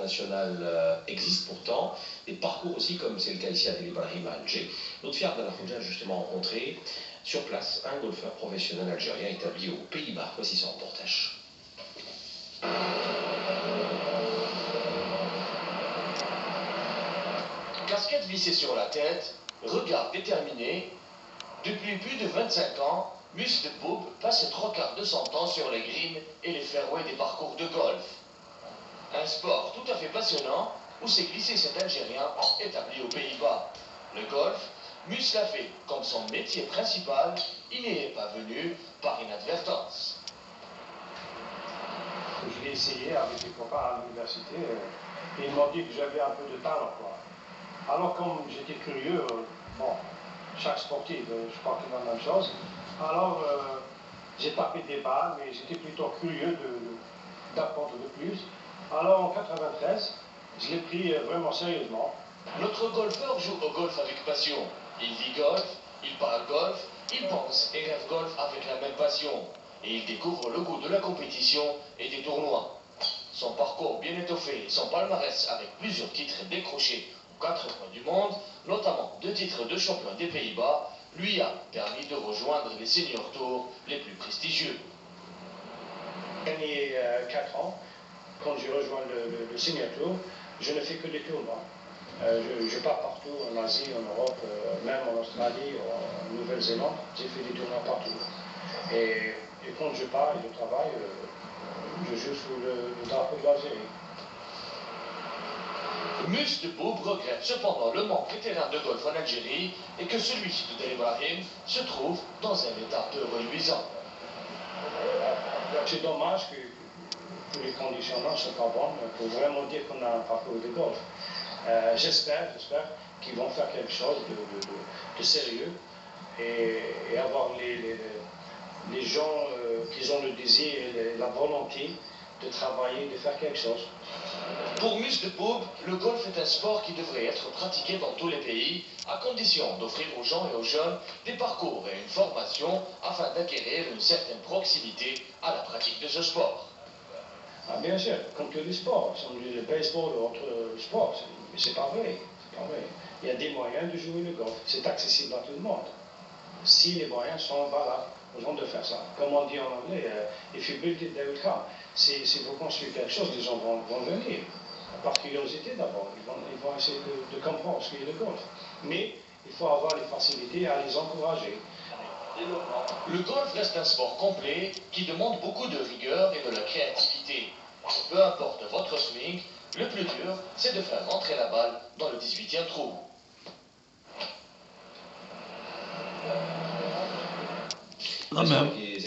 international existe pourtant, des parcours aussi, comme c'est le cas ici à Adel Ibrahim à Alger. Notre fier Ben Khoudia a justement rencontré sur place un golfeur professionnel algérien établi aux Pays-Bas. Voici son reportage. Casquette vissée sur la tête, regard déterminé, depuis plus de 25 ans, Mus de Boub passe 3/4 de son temps sur les greens et les fairways des parcours de golf. Un sport tout à fait passionnant où s'est glissé cet Algérien établi aux Pays-Bas. Le golf, Mus l'a fait comme son métier principal, il n'y est pas venu par inadvertance. Je l'ai essayé avec des copains à l'université et ils m'ont dit que j'avais un peu de talent, quoi. Alors comme j'étais curieux, bon, chaque sportif, je crois qu'il a la même chose, alors j'ai tapé des balles, mais j'étais plutôt curieux d'apprendre de plus. Alors en 93, je l'ai pris vraiment sérieusement. Notre golfeur joue au golf avec passion. Il vit golf, il parle golf, il pense et rêve golf avec la même passion. Et il découvre le goût de la compétition et des tournois. Son parcours bien étoffé et son palmarès avec plusieurs titres décrochés aux 4 coins du monde, notamment 2 titres de champion des Pays-Bas, lui a permis de rejoindre les senior tours les plus prestigieux. J'ai gagné 4 ans. Quand j'ai rejoint le senior tour, je ne fais que des tournois. Je pars partout, en Asie, en Europe, même en Australie, en Nouvelle-Zélande, j'ai fait des tournois partout. Et quand je pars et je travaille, je joue sous le drapeau de l'Algérie. Mus de Boub regrette cependant le manque de terrain de golf en Algérie et que celui de Adel Ibrahim se trouve dans un état peu reluisant. C'est dommage que les conditions ne sont pas bonnes pour vraiment dire qu'on a un parcours de golf. J'espère qu'ils vont faire quelque chose de sérieux et avoir les gens qui ont le désir et la volonté de travailler, de faire quelque chose. Pour Mus de Boub, le golf est un sport qui devrait être pratiqué dans tous les pays, à condition d'offrir aux gens et aux jeunes des parcours et une formation afin d'acquérir une certaine proximité à la pratique de ce sport. Ah, bien sûr, comme tous les sports, si on dit le baseball ou autre sport, mais c'est pas vrai, c'est pas vrai. Il y a des moyens de jouer le golf, c'est accessible à tout le monde. Si les moyens sont valables aux gens de faire ça. Comme on dit en anglais, if you build it, they will come. Si vous construisez quelque chose, les gens vont venir. Par curiosité d'abord, ils vont essayer de comprendre ce qu'est le golf. Mais il faut avoir les facilités à les encourager. Le golf reste un sport complet qui demande beaucoup de rigueur et de la créativité. Peu importe votre swing, le plus dur, c'est de faire rentrer la balle dans le 18e trou. Non, mais